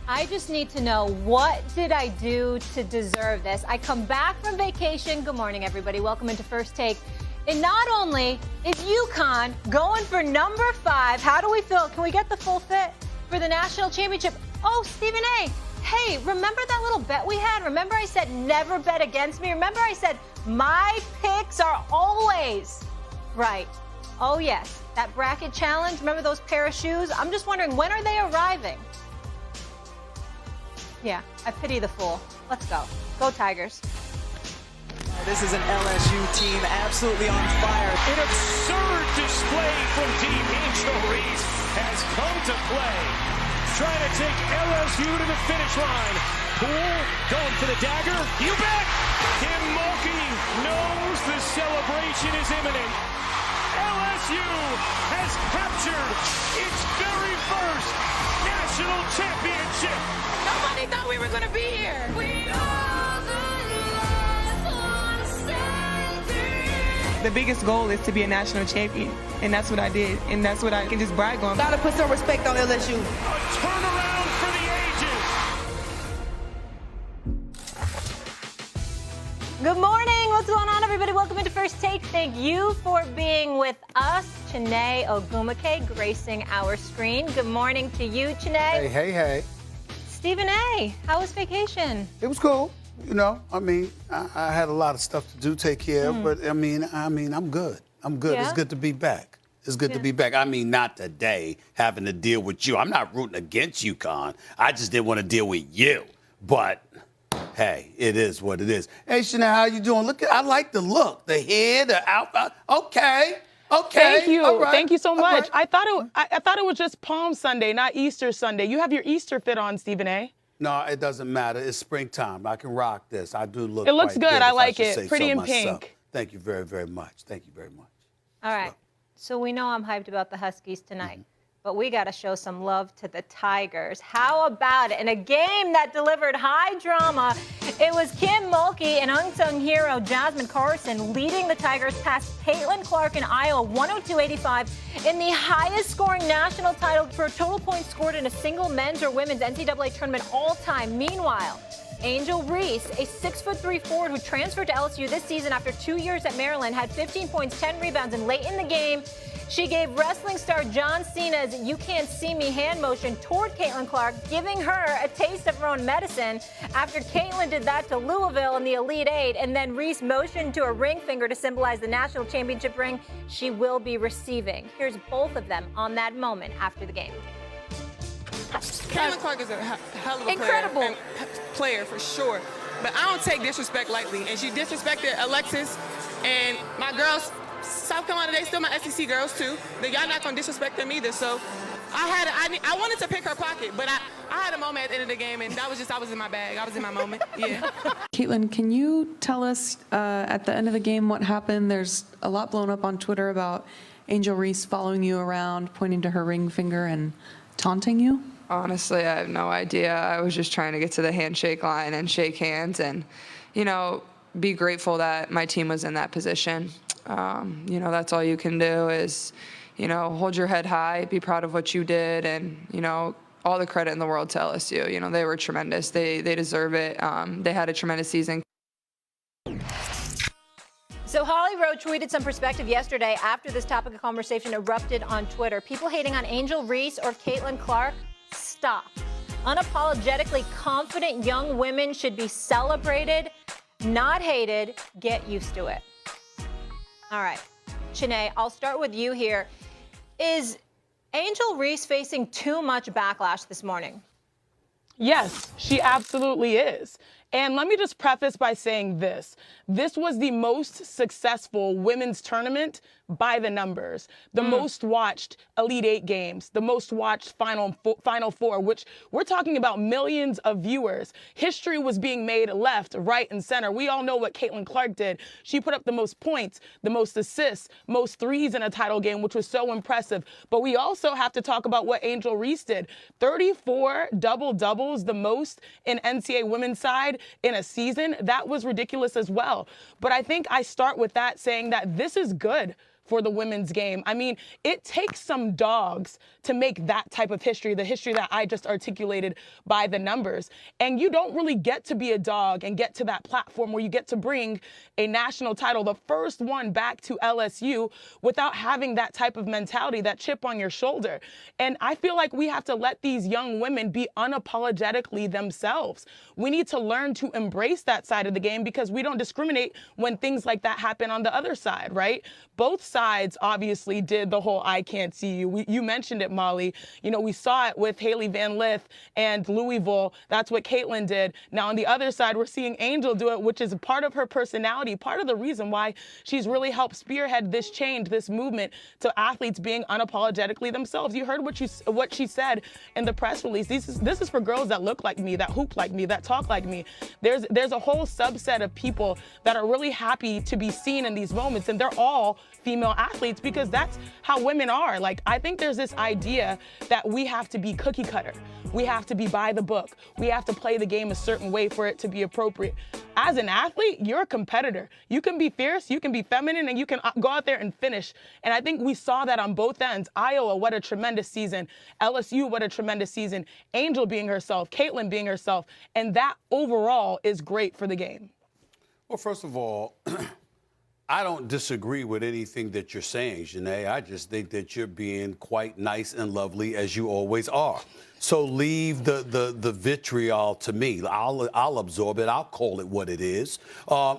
I just need to know, what did I do to deserve this? I come back from vacation. Good morning, everybody. Welcome into First Take. And not only is UConn going for number 5, how do we feel? Can we get the full fit for the national championship? Oh, Stephen A., hey, remember that little bet we had? Remember I said never bet against me? Remember I said my picks are always right? Oh, yes. That bracket challenge, remember those pair of shoes? I'm just wondering, when are they arriving? Yeah, I pity the fool. Let's go. Go Tigers. This is an LSU team absolutely on fire. An absurd display from Team Angel Reese has come to play. Trying to take LSU to the finish line. Poole going for the dagger. You bet! Kim Mulkey knows the celebration is imminent. LSU has captured its very first national championship. Nobody thought we were going to be here. We are the biggest goal is to be a national champion, and that's what I did, and that's what I can just brag on. Gotta put some respect on LSU. A turnaround for the ages. Good morning. What's going on, everybody? Welcome into First Take. Thank you for being with us. Chene Ogumake gracing our screen. Good morning to you, Chene. Hey. Stephen A., how was vacation? It was cool. You know, I mean, I had a lot of stuff to do, take care of, but I mean, I'm good. I'm good. Yeah? It's good to be back. It's good to be back. I mean, not today, having to deal with you. I'm not rooting against UConn. I just didn't want to deal with you. But, hey, it is what it is. Hey, Shana, how you doing? Look, I like the look, the hair, the outfit. Okay. Thank you. All right. Thank you so much. Right. I thought it was just Palm Sunday, not Easter Sunday. You have your Easter fit on, Stephen A. No, it doesn't matter. It's springtime. I can rock this. I do look. It looks quite good. I if like should it. say Pretty so in myself. pink. Thank you very, very much. Thank you very much. All right. So we know I'm hyped about the Huskies tonight, but we got to show some love to the Tigers. How about it? In a game that delivered high drama, it was Kim Mulkey and unsung hero Jasmine Carson leading the Tigers past Caitlin Clark in Iowa 102-85 in the highest scoring national title for total points scored in a single men's or women's NCAA tournament all time. Meanwhile, Angel Reese, a 6'3" forward who transferred to LSU this season after 2 years at Maryland, had 15 points, 10 rebounds, and late in the game, she gave wrestling star John Cena's "You Can't See Me" hand motion toward Caitlin Clark, giving her a taste of her own medicine after Caitlin did that to Louisville in the Elite Eight, and then Reese motioned to a ring finger to symbolize the national championship ring she will be receiving. Here's both of them on that moment after the game. Caitlin Clark is a hell of a Incredible. player for sure. But I don't take disrespect lightly. And she disrespected Alexis and my girls. South Carolina, they still my SEC girls too. Y'all not gonna disrespect them either. So I wanted to pick her pocket, but I had a moment at the end of the game, and I was in my bag. I was in my moment. Yeah. Caitlin, can you tell us at the end of the game what happened? There's a lot blown up on Twitter about Angel Reese following you around, pointing to her ring finger and taunting you. Honestly, I have no idea. I was just trying to get to the handshake line and shake hands and, be grateful that my team was in that position. That's all you can do is, hold your head high, be proud of what you did, and, all the credit in the world to LSU. They were tremendous. They deserve it. They had a tremendous season. So Holly Rowe tweeted some perspective yesterday after this topic of conversation erupted on Twitter. People hating on Angel Reese or Caitlin Clark? Stop. Unapologetically confident young women should be celebrated, not hated. Get used to it. All right. Chene, I'll start with you here. Is Angel Reese facing too much backlash this morning? Yes, she absolutely is. And let me just preface by saying this. This was the most successful women's tournament by the numbers. The most watched Elite Eight games, the most watched Final Four, which we're talking about millions of viewers. History was being made left, right, and center. We all know what Caitlin Clark did. She put up the most points, the most assists, most threes in a title game, which was so impressive. But we also have to talk about what Angel Reese did. 34 double-doubles, the most in NCAA women's side in a season. That was ridiculous as well. But I think I start with that saying that this is good for the women's game. I mean, it takes some dogs to make that type of history, the history that I just articulated by the numbers. And you don't really get to be a dog and get to that platform where you get to bring a national title, the first one back to LSU, without having that type of mentality, that chip on your shoulder. And I feel like we have to let these young women be unapologetically themselves. We need to learn to embrace that side of the game because we don't discriminate when things like that happen on the other side, right? Both sides obviously did the whole I can't see you. You mentioned it, Molly. You know, we saw it with Haley Van Lith and Louisville. That's what Caitlin did. Now on the other side, we're seeing Angel do it, which is part of her personality, part of the reason why she's really helped spearhead this change, this movement to athletes being unapologetically themselves. You heard what she said in the press release. This is for girls that look like me, that hoop like me, that talk like me. There's a whole subset of people that are really happy to be seen in these moments, and they're all female athletes because that's how women are. Like, I think there's this idea that we have to be cookie cutter. We have to be by the book. We have to play the game a certain way for it to be appropriate. As an athlete, you're a competitor. You can be fierce, you can be feminine, and you can go out there and finish. And I think we saw that on both ends. Iowa, what a tremendous season. LSU, what a tremendous season. Angel being herself, Caitlin being herself. And that overall is great for the game. Well, first of all, I don't disagree with anything that you're saying, Janae. I just think that you're being quite nice and lovely, as you always are. So leave the vitriol to me. I'll absorb it. I'll call it what it is.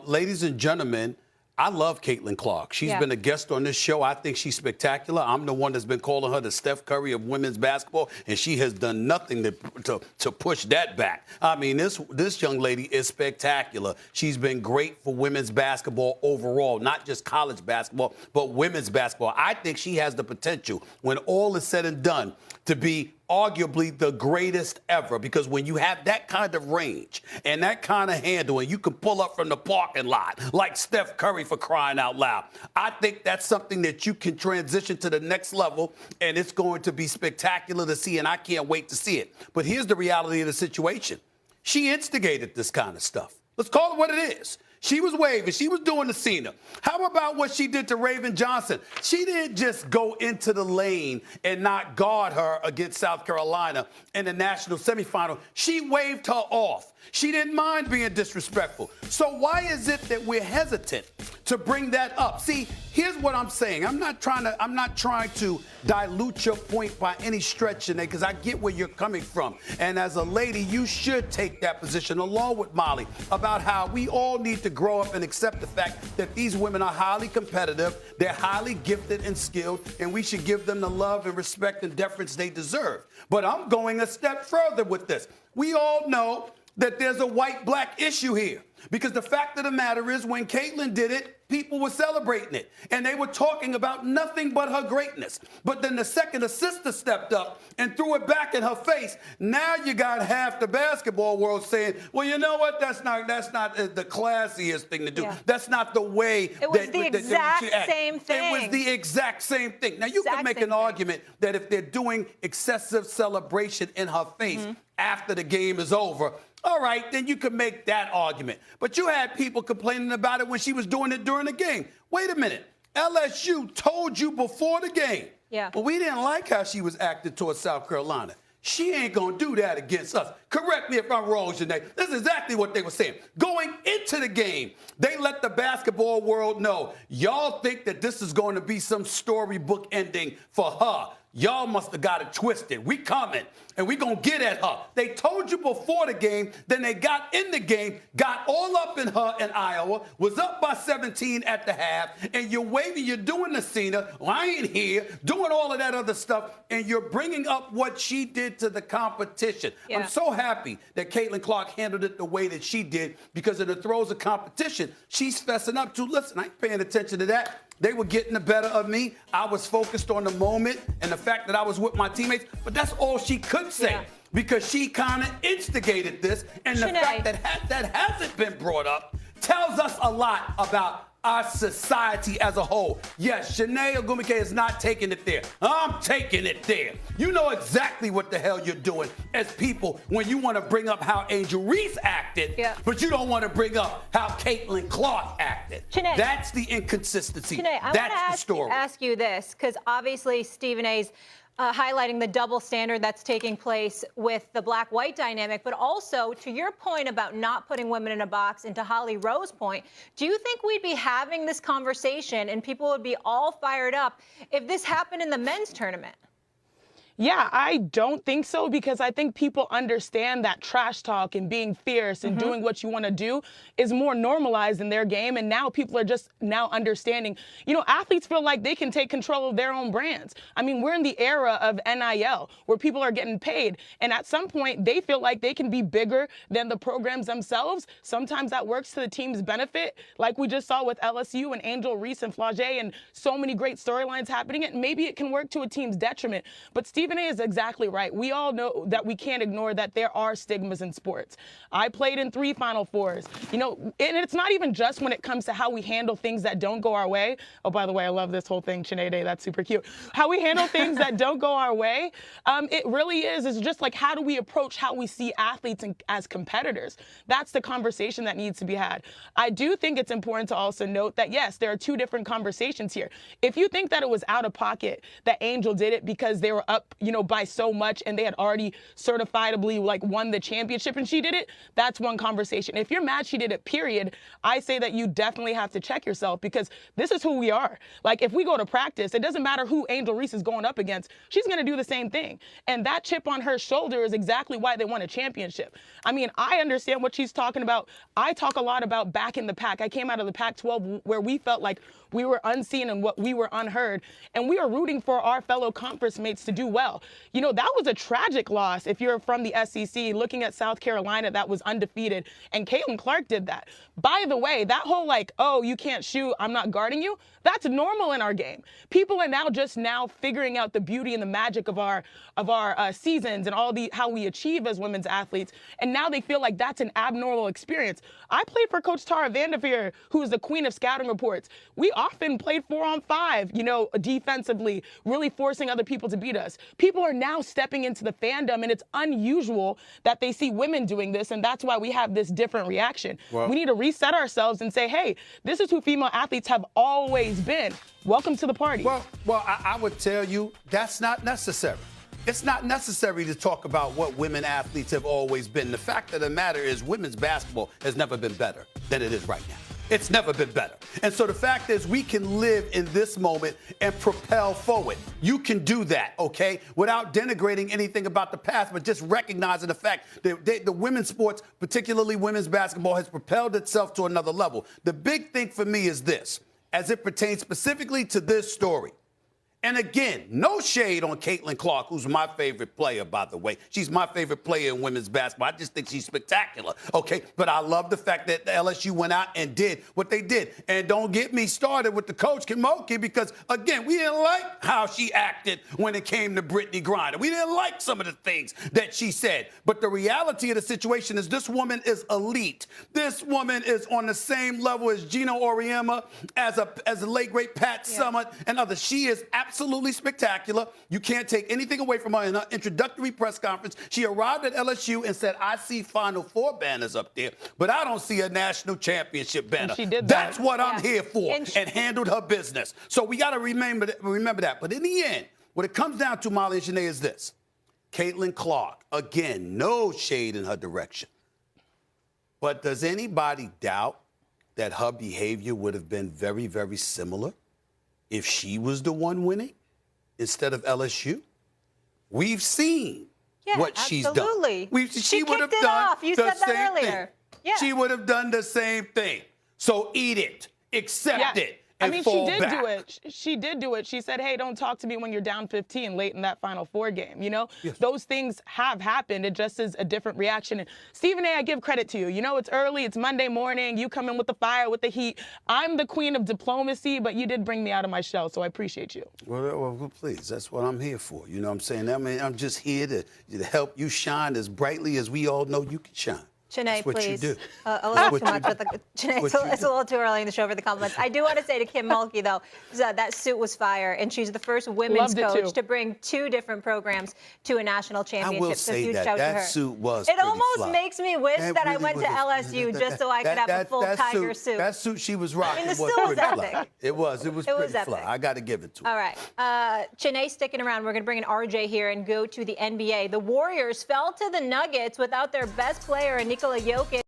Ladies and gentlemen, I love Caitlin Clark. She's been a guest on this show. I think she's spectacular. I'm the one that's been calling her the Steph Curry of women's basketball, and she has done nothing to push that back. I mean, this young lady is spectacular. She's been great for women's basketball overall, not just college basketball, but women's basketball. I think she has the potential, when all is said and done, to be arguably the greatest ever, because when you have that kind of range and that kind of handle, and you can pull up from the parking lot like Steph Curry, for crying out loud, I think that's something that you can transition to the next level, and it's going to be spectacular to see, and I can't wait to see it. But here's the reality of the situation. She instigated this kind of stuff. Let's call it what it is. She was waving. She was doing the Cena. How about what she did to Raven Johnson? She didn't just go into the lane and not guard her against South Carolina in the national semifinal. She waved her off. She didn't mind being disrespectful. So why is it that we're hesitant to bring that up? See, here's what I'm saying. I'm not trying to dilute your point by any stretch, Janae, because I get where you're coming from. And as a lady, you should take that position along with Molly about how we all need to grow up and accept the fact that these women are highly competitive, they're highly gifted and skilled, and we should give them the love and respect and deference they deserve. But I'm going a step further with this. We all know that there's a white-black issue here, because the fact of the matter is, when Caitlin did it, people were celebrating it, and they were talking about nothing but her greatness. But then the second a sister stepped up and threw it back in her face, now you got half the basketball world saying, well, you know what, that's not the classiest thing to do. Yeah. That's not the way. It was the exact same thing. It was the exact same thing. Now, you can make an argument that if they're doing excessive celebration in her face after the game is over, all right, then you could make that argument. But you had people complaining about it when she was doing it during the game. Wait a minute. LSU told you before the game. Yeah. Well, we didn't like how she was acting towards South Carolina. She ain't going to do that against us. Correct me if I'm wrong, Janae. This is exactly what they were saying. Going into the game, they let the basketball world know, y'all think that this is going to be some storybook ending for her. Y'all must have got it twisted. We coming, and we going to get at her. They told you before the game, then they got in the game, got all up in her in Iowa, was up by 17 at the half, and you're waving, you're doing the Cena, well, I ain't here, doing all of that other stuff, and you're bringing up what she did to the competition. Yeah. I'm so happy that Caitlin Clark handled it the way that she did, because in the throes of competition, she's fessing up to, listen, I ain't paying attention to that. They were getting the better of me. I was focused on the moment and the fact that I was with my teammates. But that's all she could say, because she kind of instigated this. And the fact that that hasn't been brought up tells us a lot about our society as a whole. Yes, Shanae Ogumike is not taking it there. I'm taking it there. You know exactly what the hell you're doing as people when you want to bring up how Angel Reese acted, but you don't want to bring up how Caitlin Clark acted. Shanae, that's the inconsistency. Shanae, I that's the story. ask you this, because obviously Stephen A's highlighting the double standard that's taking place with the black-white dynamic, but also to your point about not putting women in a box, and to Holly Rowe's point, do you think we'd be having this conversation and people would be all fired up if this happened in the men's tournament? Yeah, I don't think so, because I think people understand that trash talk and being fierce and doing what you want to do is more normalized in their game. And now people are just now understanding, you know, athletes feel like they can take control of their own brands. I mean, we're in the era of NIL where people are getting paid. And at some point, they feel like they can be bigger than the programs themselves. Sometimes that works to the team's benefit, like we just saw with LSU and Angel Reese and Flau'jae and so many great storylines happening. And maybe it can work to a team's detriment. But Stephen A is exactly right. We all know that we can't ignore that there are stigmas in sports. I played in 3 Final Fours, you know, and it's not even just when it comes to how we handle things that don't go our way. Oh, by the way, I love this whole thing, Sinead, that's super cute. How we handle things that don't go our way, it really is. It's just like, how do we approach how we see athletes as competitors? That's the conversation that needs to be had. I do think it's important to also note that, yes, there are 2 different conversations here. If you think that it was out of pocket that Angel did it because they were up, you know, by so much and they had already certifiably like won the championship and she did it, that's one conversation. If you're mad she did it, period, I say that you definitely have to check yourself, because this is who we are. Like, if we go to practice, it doesn't matter who Angel Reese is going up against, she's going to do the same thing. And that chip on her shoulder is exactly why they won a championship. I mean, I understand what she's talking about. I talk a lot about back in the pack. I came out of the Pac-12 where we felt like we were unseen and what we were unheard, and we are rooting for our fellow conference mates to do well. You know, that was a tragic loss if you're from the SEC, looking at South Carolina that was undefeated, and Caitlin Clark did that. By the way, that whole like, oh, you can't shoot, I'm not guarding you, that's normal in our game. People are now figuring out the beauty and the magic of our seasons and all how we achieve as women's athletes, and now they feel like that's an abnormal experience. I played for Coach Tara Vanderveer, who is the queen of scouting reports. We often played 4-on-5, you know, defensively, really forcing other people to beat us. People are now stepping into the fandom, and it's unusual that they see women doing this, and that's why we have this different reaction. Well, we need to reset ourselves and say, hey, this is who female athletes have always been. Welcome to the party. Well, I would tell you that's not necessary. It's not necessary to talk about what women athletes have always been. The fact of the matter is women's basketball has never been better than it is right now. It's never been better. And so the fact is we can live in this moment and propel forward. You can do that, okay, without denigrating anything about the past, but just recognizing the fact that the women's sports, particularly women's basketball, has propelled itself to another level. The big thing for me is this, as it pertains specifically to this story. And again, no shade on Caitlin Clark, who's my favorite player, by the way. She's my favorite player in women's basketball. I just think she's spectacular, okay? But I love the fact that LSU went out and did what they did. And don't get me started with the coach, Kim Mulkey, because, again, we didn't like how she acted when it came to Brittany Griner. We didn't like some of the things that she said. But the reality of the situation is this woman is elite. This woman is on the same level as Gino Auriemma, as the late, great Pat Summitt, and others. She is absolutely spectacular. You can't take anything away from her in her introductory press conference. She arrived at LSU and said, I see Final Four banners up there, but I don't see a national championship banner. And she did that. That's what I'm here for, and handled her business. So we got to remember that. But in the end, what it comes down to, Molly and Shanae, is this. Caitlin Clark, again, no shade in her direction. But does anybody doubt that her behavior would have been very, very similar if she was the one winning instead of LSU? We've seen what she's done. She would have done the same thing. Yeah. She would have done the same thing. So eat it, accept it, and fall back. Do it. She did do it. She said, hey, don't talk to me when you're down 15 late in that Final Four game. You know, those things have happened. It just is a different reaction. And Stephen A., I give credit to you. You know, it's early. It's Monday morning. You come in with the fire, with the heat. I'm the queen of diplomacy, but you did bring me out of my shell, so I appreciate you. Well, please. That's what I'm here for. You know what I'm saying? I mean, I'm just here to help you shine as brightly as we all know you can shine. Chanae, That's what you please. do. A little what too you much do. with the Chanae. What It's you a do. little too early in the show for the compliments. I do want to say to Kim Mulkey, though, that suit was fire, and she's the first women's Loved it, coach too. to bring 2 different programs to a national championship. I will So say huge that shout to that her. suit was It pretty almost fly. makes me wish that I really went to was. LSU just so I could have a full Tiger suit. That suit she was rocking the was suit was pretty fly. epic. It was was pretty fly. epic. I got to give it to her. All right. Chanae sticking around. We're going to bring in RJ here and go to the NBA. The Warriors fell to the Nuggets without their best player, Nikola Jokic.